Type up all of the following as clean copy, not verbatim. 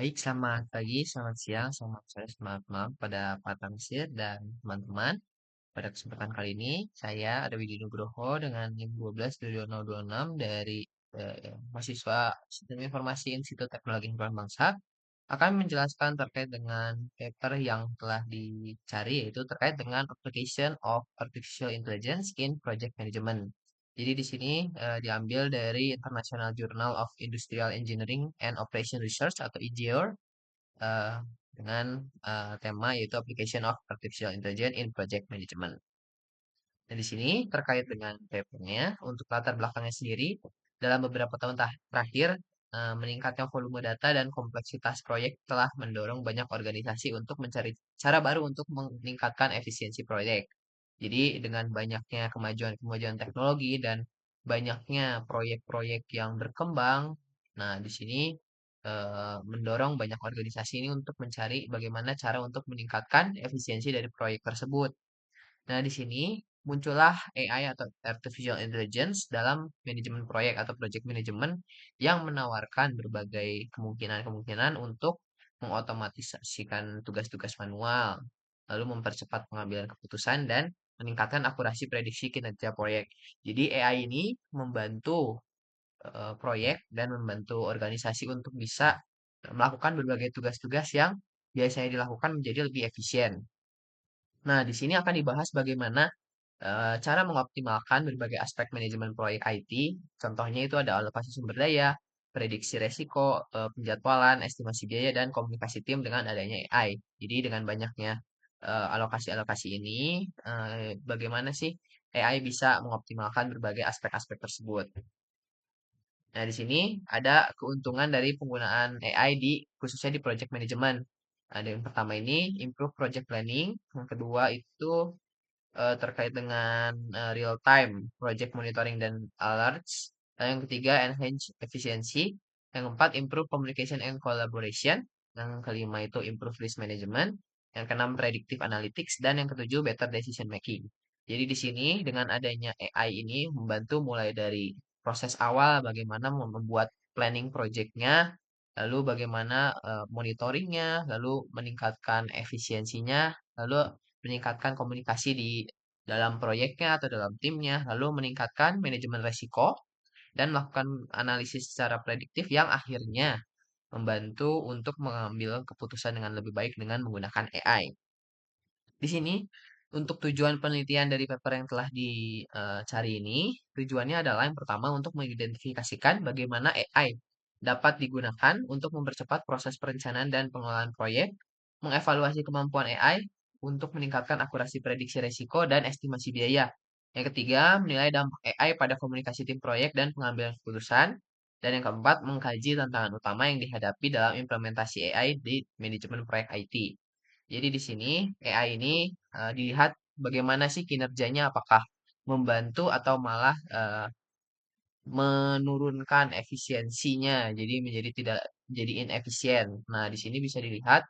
Baik, selamat pagi, selamat siang, selamat sore, selamat malam pada Pak Tamsir dan teman-teman. Pada kesempatan kali ini, saya ada Widi Nugroho dengan NIM 12 dari mahasiswa Sistem Informasi Institut Teknologi Himpunan Bangsa akan menjelaskan terkait dengan paper yang telah dicari, yaitu terkait dengan application of artificial intelligence in project management. Jadi di sini diambil dari International Journal of Industrial Engineering and Operation Research atau IJOR eh, dengan tema yaitu Application of Artificial Intelligence in Project Management. Nah, di sini terkait dengan papernya, untuk latar belakangnya sendiri, dalam beberapa tahun terakhir, meningkatnya volume data dan kompleksitas proyek telah mendorong banyak organisasi untuk mencari cara baru untuk meningkatkan efisiensi proyek. Jadi, dengan banyaknya kemajuan-kemajuan teknologi dan banyaknya proyek-proyek yang berkembang, nah di sini mendorong banyak organisasi ini untuk mencari bagaimana cara untuk meningkatkan efisiensi dari proyek tersebut. Nah, di sini muncullah AI atau Artificial Intelligence dalam manajemen proyek atau project management yang menawarkan berbagai kemungkinan-kemungkinan untuk mengotomatisasikan tugas-tugas manual, lalu mempercepat pengambilan keputusan dan meningkatkan akurasi prediksi kinerja proyek. Jadi AI ini membantu proyek dan membantu organisasi untuk bisa melakukan berbagai tugas-tugas yang biasanya dilakukan menjadi lebih efisien. Nah, di sini akan dibahas bagaimana cara mengoptimalkan berbagai aspek manajemen proyek IT. Contohnya itu ada alokasi sumber daya, prediksi resiko, penjadwalan, estimasi biaya, dan komunikasi tim dengan adanya AI. Jadi dengan banyaknya alokasi-alokasi ini, bagaimana sih AI bisa mengoptimalkan berbagai aspek-aspek tersebut. Nah, di sini ada keuntungan dari penggunaan AI khususnya di project management. Ada yang pertama ini improve project planning, yang kedua itu terkait dengan real time project monitoring dan alerts. Dan yang ketiga enhance efisiensi. Yang keempat improve communication and collaboration. Yang kelima itu improve risk management. Yang keenam predictive analytics dan yang ketujuh better decision making. Jadi di sini dengan adanya AI ini membantu mulai dari proses awal bagaimana membuat planning projectnya, lalu bagaimana monitoringnya, lalu meningkatkan efisiensinya, lalu meningkatkan komunikasi di dalam proyeknya atau dalam timnya, lalu meningkatkan manajemen resiko dan melakukan analisis secara prediktif yang akhirnya membantu untuk mengambil keputusan dengan lebih baik dengan menggunakan AI. Di sini, untuk tujuan penelitian dari paper yang telah dicari ini, tujuannya adalah yang pertama untuk mengidentifikasikan bagaimana AI dapat digunakan untuk mempercepat proses perencanaan dan pengelolaan proyek, mengevaluasi kemampuan AI untuk meningkatkan akurasi prediksi risiko dan estimasi biaya. Yang ketiga, menilai dampak AI pada komunikasi tim proyek dan pengambilan keputusan. Dan yang keempat, mengkaji tantangan utama yang dihadapi dalam implementasi AI di manajemen proyek IT. Jadi di sini AI ini dilihat bagaimana sih kinerjanya, apakah membantu atau malah menurunkan efisiensinya, jadi menjadi tidak jadi inefisien. Nah, di sini bisa dilihat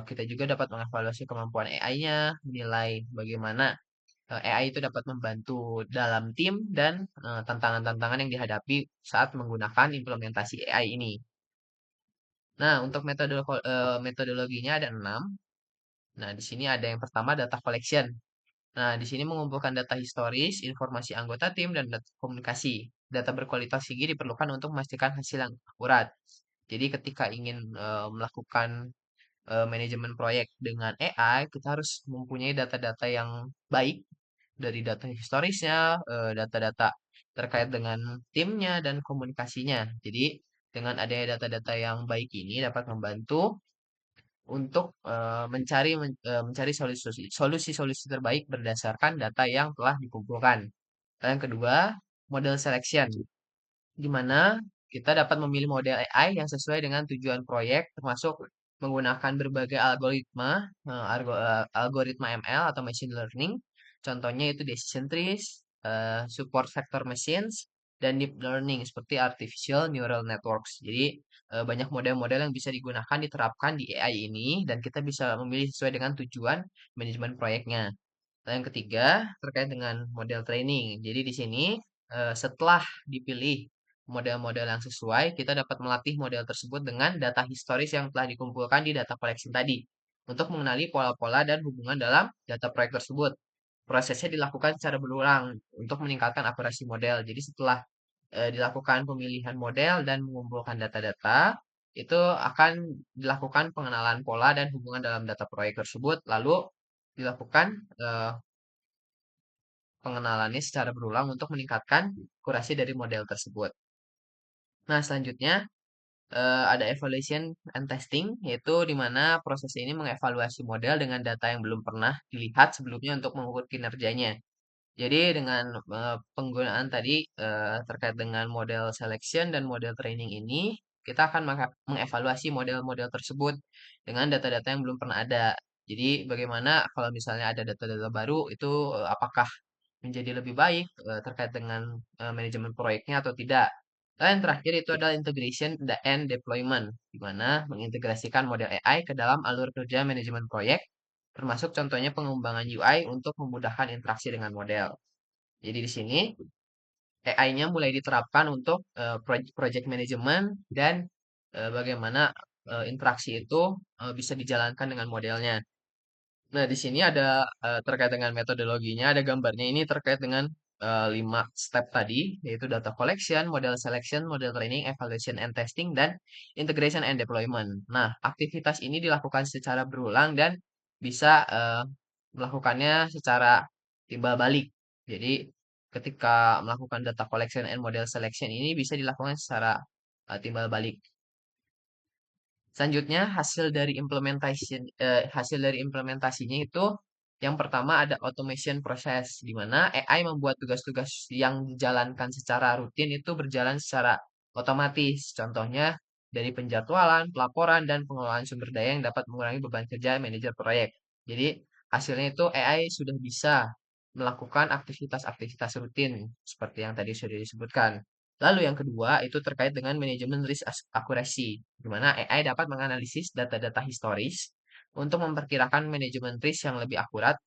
kita juga dapat mengevaluasi kemampuan AI-nya, menilai bagaimana AI itu dapat membantu dalam tim dan tantangan-tantangan yang dihadapi saat menggunakan implementasi AI ini. Nah, untuk metodologinya ada 6. Nah, di sini ada yang pertama data collection. Nah, di sini mengumpulkan data historis, informasi anggota tim, dan data komunikasi. Data berkualitas tinggi diperlukan untuk memastikan hasil yang akurat. Jadi ketika ingin melakukan manajemen proyek dengan AI, kita harus mempunyai data-data yang baik dari data historisnya, data-data terkait dengan timnya dan komunikasinya. Jadi dengan adanya data-data yang baik ini dapat membantu untuk mencari solusi-solusi terbaik berdasarkan data yang telah dikumpulkan. Dan yang kedua, model selection, di mana kita dapat memilih model AI yang sesuai dengan tujuan proyek, termasuk menggunakan berbagai algoritma, algoritma ML atau machine learning. Contohnya itu decision trees, support vector machines, dan deep learning seperti artificial neural networks. Jadi banyak model-model yang bisa digunakan diterapkan di AI ini dan kita bisa memilih sesuai dengan tujuan manajemen proyeknya. Dan yang ketiga terkait dengan model training. Jadi di sini setelah dipilih model-model yang sesuai, kita dapat melatih model tersebut dengan data historis yang telah dikumpulkan di data collection tadi untuk mengenali pola-pola dan hubungan dalam data proyek tersebut. Prosesnya dilakukan secara berulang untuk meningkatkan akurasi model. Jadi setelah dilakukan pemilihan model dan mengumpulkan data-data, itu akan dilakukan pengenalan pola dan hubungan dalam data proyek tersebut, lalu dilakukan pengenalannya secara berulang untuk meningkatkan akurasi dari model tersebut. Nah, selanjutnya ada evaluation and testing, yaitu di mana proses ini mengevaluasi model dengan data yang belum pernah dilihat sebelumnya untuk mengukur kinerjanya. Jadi dengan penggunaan tadi terkait dengan model selection dan model training ini, kita akan mengevaluasi model-model tersebut dengan data-data yang belum pernah ada. Jadi bagaimana kalau misalnya ada data-data baru itu apakah menjadi lebih baik terkait dengan manajemen proyeknya atau tidak. Dan yang terakhir itu adalah integration and deployment, di mana mengintegrasikan model AI ke dalam alur kerja manajemen proyek, termasuk contohnya pengembangan UI untuk memudahkan interaksi dengan model. Jadi di sini AI-nya mulai diterapkan untuk project management dan bagaimana interaksi itu bisa dijalankan dengan modelnya. Nah, di sini ada terkait dengan metodologinya, ada gambarnya ini terkait dengan 5 step tadi, yaitu data collection, model selection, model training, evaluation and testing, dan integration and deployment. Nah, aktivitas ini dilakukan secara berulang dan bisa melakukannya secara timbal balik. Jadi, ketika melakukan data collection and model selection ini bisa dilakukan secara timbal balik. Selanjutnya hasil dari implementasinya itu yang pertama ada automation proses di mana AI membuat tugas-tugas yang dijalankan secara rutin itu berjalan secara otomatis. Contohnya dari penjadwalan, pelaporan, dan pengelolaan sumber daya yang dapat mengurangi beban kerja manajer proyek. Jadi hasilnya itu AI sudah bisa melakukan aktivitas-aktivitas rutin seperti yang tadi sudah disebutkan. Lalu yang kedua itu terkait dengan manajemen risk accuracy, di mana AI dapat menganalisis data-data historis untuk memperkirakan manajemen risk yang lebih akurat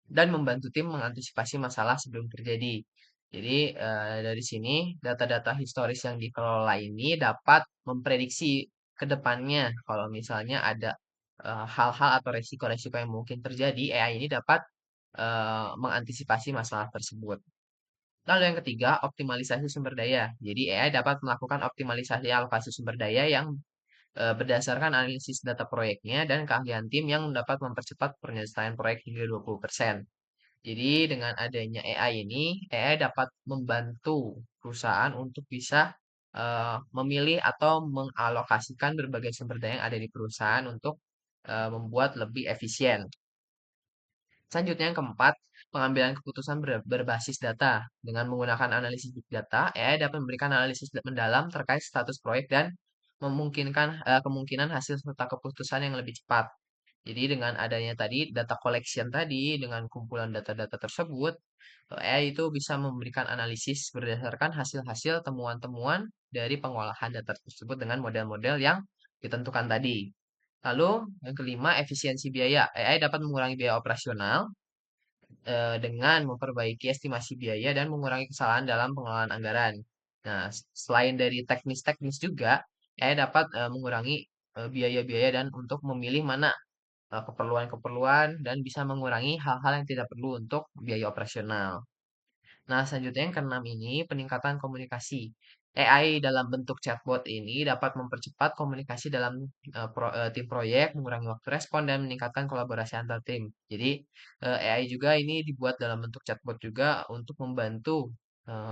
dan membantu tim mengantisipasi masalah sebelum terjadi. Jadi dari sini data-data historis yang dikelola ini dapat memprediksi ke depannya kalau misalnya ada hal-hal atau resiko-resiko yang mungkin terjadi, AI ini dapat mengantisipasi masalah tersebut. Lalu yang ketiga, optimalisasi sumber daya. Jadi AI dapat melakukan optimalisasi alokasi sumber daya yang berdasarkan analisis data proyeknya dan keahlian tim yang dapat mempercepat penyelesaian proyek hingga 20%. Jadi dengan adanya AI ini, AI dapat membantu perusahaan untuk bisa memilih atau mengalokasikan berbagai sumber daya yang ada di perusahaan untuk membuat lebih efisien. Selanjutnya yang keempat, pengambilan keputusan berbasis data. Dengan menggunakan analisis big data, AI dapat memberikan analisis mendalam terkait status proyek dan memungkinkan kemungkinan hasil serta keputusan yang lebih cepat. Jadi dengan adanya tadi data collection tadi, dengan kumpulan data-data tersebut, AI itu bisa memberikan analisis berdasarkan hasil-hasil temuan-temuan dari pengolahan data tersebut dengan model-model yang ditentukan tadi. Lalu yang kelima, efisiensi biaya. AI dapat mengurangi biaya operasional dengan memperbaiki estimasi biaya dan mengurangi kesalahan dalam pengelolaan anggaran. Nah, selain dari teknis-teknis juga, AI dapat mengurangi biaya-biaya dan untuk memilih mana keperluan-keperluan dan bisa mengurangi hal-hal yang tidak perlu untuk biaya operasional. Nah, selanjutnya yang keenam ini peningkatan komunikasi. AI dalam bentuk chatbot ini dapat mempercepat komunikasi dalam tim proyek, mengurangi waktu respon, dan meningkatkan kolaborasi antar tim. Jadi, AI juga ini dibuat dalam bentuk chatbot juga untuk membantu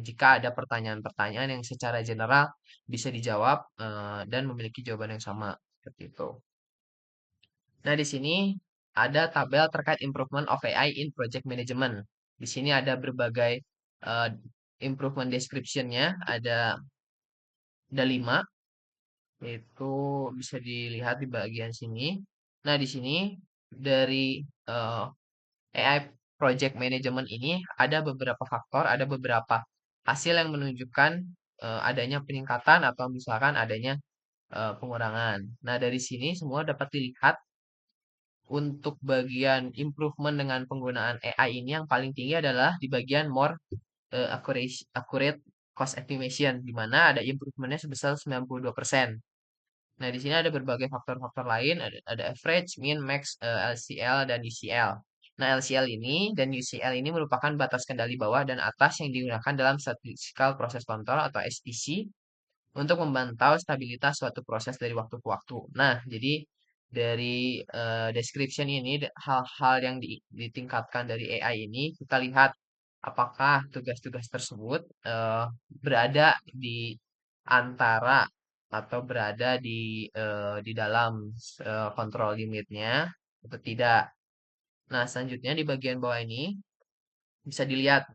jika ada pertanyaan-pertanyaan yang secara general bisa dijawab dan memiliki jawaban yang sama. Seperti itu. Nah, di sini ada tabel terkait improvement of AI in project management. Di sini ada berbagai uh, improvement description-nya, ada 5, itu bisa dilihat di bagian sini. Nah, di sini dari AI project management ini ada beberapa faktor, ada beberapa hasil yang menunjukkan adanya peningkatan atau misalkan adanya pengurangan. Nah, dari sini semua dapat dilihat untuk bagian improvement dengan penggunaan AI ini yang paling tinggi adalah di bagian more accurate cost estimation, di mana ada improvementnya sebesar 92%. Nah, di sini ada berbagai faktor-faktor lain, ada average, min, max, LCL, dan UCL. Nah, LCL ini dan UCL ini merupakan batas kendali bawah dan atas yang digunakan dalam statistical process control atau SPC untuk memantau stabilitas suatu proses dari waktu ke waktu. Nah, jadi dari description ini, hal-hal yang ditingkatkan dari AI ini, kita lihat apakah tugas-tugas tersebut berada di antara atau berada di dalam kontrol limitnya atau tidak. Nah, selanjutnya di bagian bawah ini bisa dilihat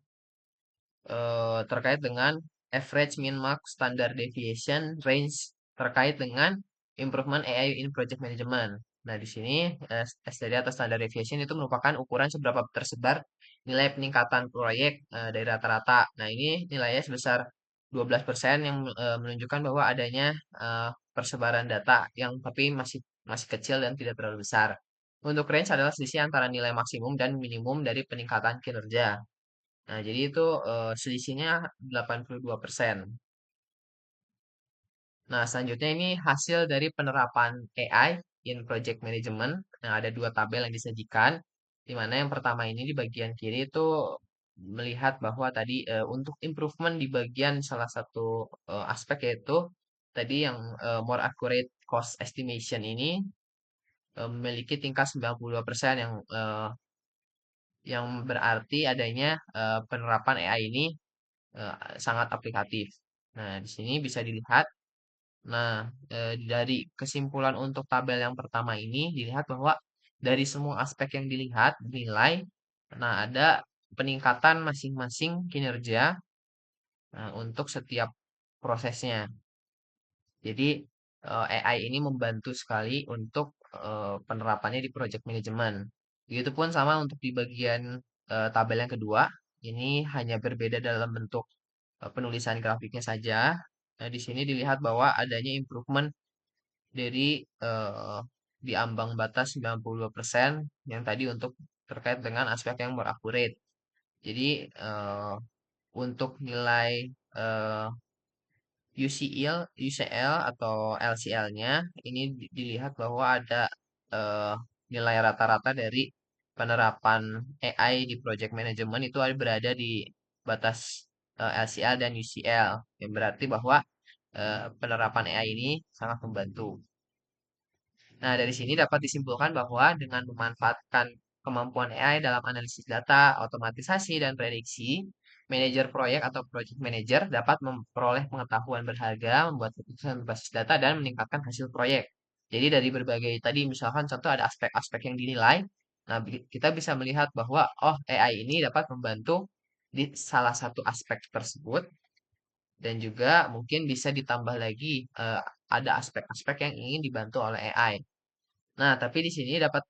terkait dengan average, min, max, standard deviation, range terkait dengan improvement AI in project management. Nah, di sini SDD atau standard deviation itu merupakan ukuran seberapa tersebar nilai peningkatan proyek dari rata-rata. Nah, ini nilainya sebesar 12% yang menunjukkan bahwa adanya persebaran data yang tapi masih masih kecil dan tidak terlalu besar. Untuk range adalah selisih antara nilai maksimum dan minimum dari peningkatan kinerja. Nah, jadi itu selisihnya 82%. Nah, selanjutnya ini hasil dari penerapan AI in project management. Nah, ada dua tabel yang disajikan, di mana yang pertama ini di bagian kiri itu melihat bahwa tadi untuk improvement di bagian salah satu aspek yaitu tadi yang more accurate cost estimation ini memiliki tingkat 92% yang berarti adanya penerapan AI ini eh, sangat aplikatif. Nah, di sini bisa dilihat. Nah, dari kesimpulan untuk tabel yang pertama ini dilihat bahwa dari semua aspek yang dilihat dinilai, nah ada peningkatan masing-masing kinerja untuk setiap prosesnya. Jadi AI ini membantu sekali untuk penerapannya di project management. Begitupun sama untuk di bagian tabel yang kedua, ini hanya berbeda dalam bentuk penulisan grafiknya saja. Nah, di sini dilihat bahwa adanya improvement dari di ambang batas 92% yang tadi untuk terkait dengan aspek yang more accurate. Jadi untuk nilai eh, UCL atau LCL-nya ini dilihat bahwa ada eh, nilai rata-rata dari penerapan AI di project management itu berada di batas LCL dan UCL yang berarti bahwa penerapan AI ini sangat membantu. Nah, dari sini dapat disimpulkan bahwa dengan memanfaatkan kemampuan AI dalam analisis data, otomatisasi, dan prediksi, manajer proyek atau project manager dapat memperoleh pengetahuan berharga, membuat keputusan berbasis data, dan meningkatkan hasil proyek. Jadi dari berbagai tadi misalkan contoh ada aspek-aspek yang dinilai, nah kita bisa melihat bahwa oh AI ini dapat membantu di salah satu aspek tersebut dan juga mungkin bisa ditambah lagi ada aspek-aspek yang ingin dibantu oleh AI. Nah, tapi di sini dapat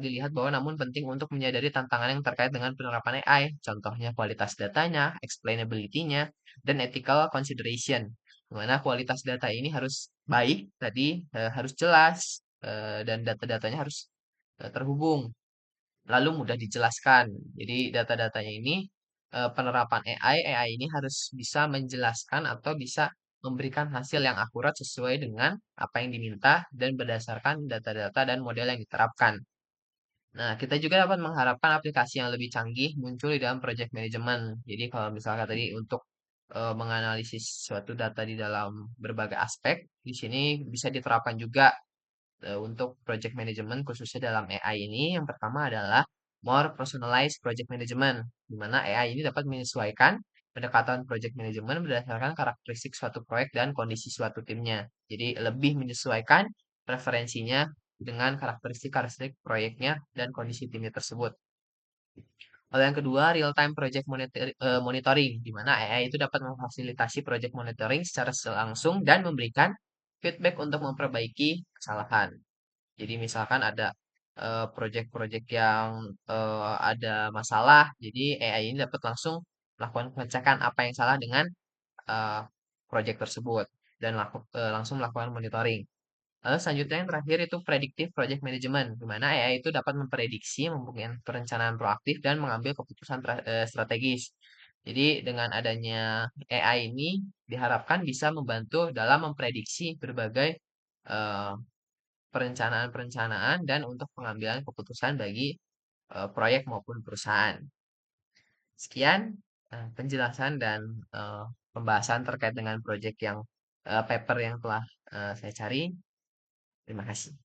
dilihat bahwa namun penting untuk menyadari tantangan yang terkait dengan penerapan AI, contohnya kualitas datanya, explainability-nya, dan ethical consideration. Di mana kualitas data ini harus baik, tadi harus jelas, dan data-datanya harus terhubung, lalu mudah dijelaskan. Jadi data-datanya ini penerapan AI ini harus bisa menjelaskan atau bisa memberikan hasil yang akurat sesuai dengan apa yang diminta dan berdasarkan data-data dan model yang diterapkan. Nah, kita juga dapat mengharapkan aplikasi yang lebih canggih muncul di dalam project management. Jadi kalau misalnya tadi untuk menganalisis suatu data di dalam berbagai aspek, di sini bisa diterapkan juga untuk project management khususnya dalam AI ini yang pertama adalah more personalized project management di mana AI ini dapat menyesuaikan pendekatan project management berdasarkan karakteristik suatu proyek dan kondisi suatu timnya. Jadi lebih menyesuaikan preferensinya dengan karakteristik-karakteristik proyeknya dan kondisi timnya tersebut. Lalu yang kedua, real time project monitoring, di mana AI itu dapat memfasilitasi project monitoring secara langsung dan memberikan feedback untuk memperbaiki kesalahan. Jadi misalkan ada project-project yang ada masalah, jadi AI ini dapat langsung melakukan pengecekan apa yang salah dengan eh, project tersebut dan langsung melakukan monitoring. Lalu selanjutnya yang terakhir itu predictive project management, di mana AI itu dapat memprediksi, mempunyai perencanaan proaktif dan mengambil keputusan strategis. Jadi dengan adanya AI ini diharapkan bisa membantu dalam memprediksi berbagai eh, perencanaan-perencanaan dan untuk pengambilan keputusan bagi proyek maupun perusahaan. Sekian penjelasan dan eh, pembahasan terkait dengan proyek yang paper yang telah saya cari. Terima kasih.